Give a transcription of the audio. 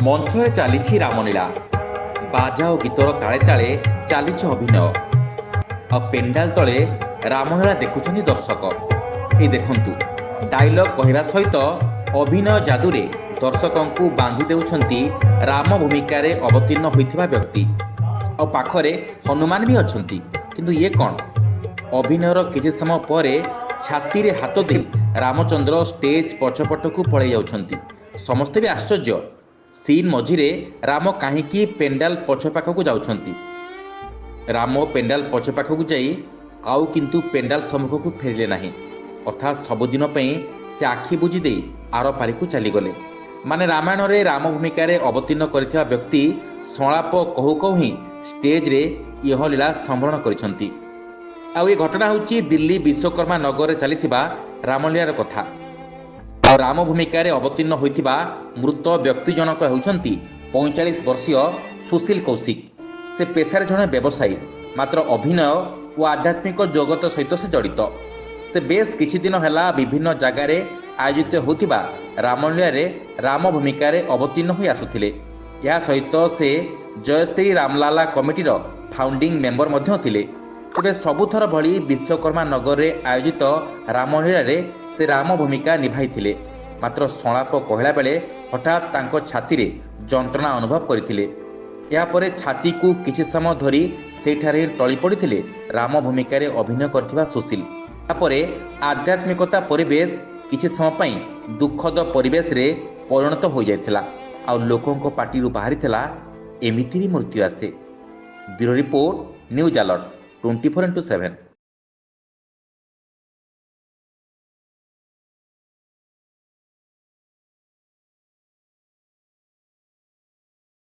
ମଞ୍ଚରେ ଚାଲିଛି ରାମଲୀଳା। ବାଜା ଓ ଗୀତର ତାଳେ ତାଳେ ଚାଲିଛି ଅଭିନୟ। ଆଉ ପେଣ୍ଡାଲ ତଳେ ରାମଲୀଳା ଦେଖୁଛନ୍ତି ଦର୍ଶକ। ଏଇ ଦେଖନ୍ତୁ, ଡାଇଲଗ କହିବା ସହିତ ଅଭିନୟ ଯାଦୁରେ ଦର୍ଶକଙ୍କୁ ବାନ୍ଧି ଦେଉଛନ୍ତି ରାମ ଭୂମିକାରେ ଅବତୀର୍ଣ୍ଣ ହୋଇଥିବା ବ୍ୟକ୍ତି। ଆଉ ପାଖରେ ହନୁମାନ ବି ଅଛନ୍ତି। କିନ୍ତୁ ଇଏ କ'ଣ? ଅଭିନୟର କିଛି ସମୟ ପରେ ଛାତିରେ ହାତ ଦେଇ ରାମଚନ୍ଦ୍ର ଷ୍ଟେଜ ପଛପଟକୁ ପଳାଇ ଯାଉଛନ୍ତି। ସମସ୍ତେ ବି ଆଶ୍ଚର୍ଯ୍ୟ, ସିନ୍ ମଝିରେ ରାମ କାହିଁକି ପେଣ୍ଡାଲ ପଛ ପାଖକୁ ଯାଉଛନ୍ତି? ରାମ ପେଣ୍ଡାଲ ପଛ ପାଖକୁ ଯାଇ ଆଉ କିନ୍ତୁ ପେଣ୍ଡାଲ ସମ୍ମୁଖକୁ ଫେରିଲେ ନାହିଁ। ଅର୍ଥାତ୍ ସବୁଦିନ ପାଇଁ ସେ ଆଖି ବୁଜି ଦେଇ ଆର ପାରିକୁ ଚାଲିଗଲେ। ମାନେ ରାମାୟଣରେ ରାମ ଭୂମିକାରେ ଅବତୀର୍ଣ୍ଣ କରିଥିବା ବ୍ୟକ୍ତି ସଂଳାପ କହୁ କହୁ ହିଁ ଷ୍ଟେଜରେ ଇହଲୀଳା ସମ୍ବରଣ କରିଛନ୍ତି। ଆଉ ଏ ଘଟଣା ହେଉଛି ଦିଲ୍ଲୀ ବିଶ୍ୱକର୍ମା ନଗରରେ ଚାଲିଥିବା ରାମଲୀଳାର କଥା। ଆଉ ରାମ ଭୂମିକାରେ ଅବତୀର୍ଣ୍ଣ ହୋଇଥିବା ମୃତ ବ୍ୟକ୍ତି ଜଣକ ହେଉଛନ୍ତି 45 ବର୍ଷୀୟ ସୁଶୀଲ କୌଶିକ। ସେ ପେଶାରେ ଜଣେ ବ୍ୟବସାୟୀ, ମାତ୍ର ଅଭିନୟ ଓ ଆଧ୍ୟାତ୍ମିକ ଜଗତ ସହିତ ସେ ଜଡ଼ିତ। ସେ ବେଶ କିଛି ଦିନ ହେଲା ବିଭିନ୍ନ ଜାଗାରେ ଆୟୋଜିତ ହେଉଥିବା ରାମଲୀଳାରେ ରାମ ଭୂମିକାରେ ଅବତୀର୍ଣ୍ଣ ହୋଇ ଆସୁଥିଲେ। ଏହା ସହିତ ସେ ଜୟଶ୍ରୀ ରାମଲାଲା କମିଟିର ଫାଉଣ୍ଡିଂ ମେମ୍ବର ମଧ୍ୟ ଥିଲେ। ତେବେ ସବୁଥର ଭଳି ବିଶ୍ୱକର୍ମା ନଗରରେ ଆୟୋଜିତ ରାମଲୀଳାରେ ସେ ରାମ ଭୂମିକା ନିଭାଇଥିଲେ। ମାତ୍ର ସଂଳାପ କହିଲା ବେଳେ ହଠାତ୍ ତାଙ୍କ ଛାତିରେ ଯନ୍ତ୍ରଣା ଅନୁଭବ କରିଥିଲେ। ଏହାପରେ ଛାତିକୁ କିଛି ସମୟ ଧରି ସେଠାରେ ଟଳି ପଡ଼ିଥିଲେ ରାମ ଭୂମିକାରେ ଅଭିନୟ କରିଥିବା ସୁଶୀଲ। ତାପରେ ଆଧ୍ୟାତ୍ମିକତା ପରିବେଶ କିଛି ସମୟ ପାଇଁ ଦୁଃଖଦ ପରିବେଶରେ ପରିଣତ ହୋଇଯାଇଥିଲା। ଆଉ ଲୋକଙ୍କ ପାଟିରୁ ବାହାରିଥିଲା, ଏମିତି ବି ମୃତ୍ୟୁ ଆସେ। Bureau report, news alert 24x7।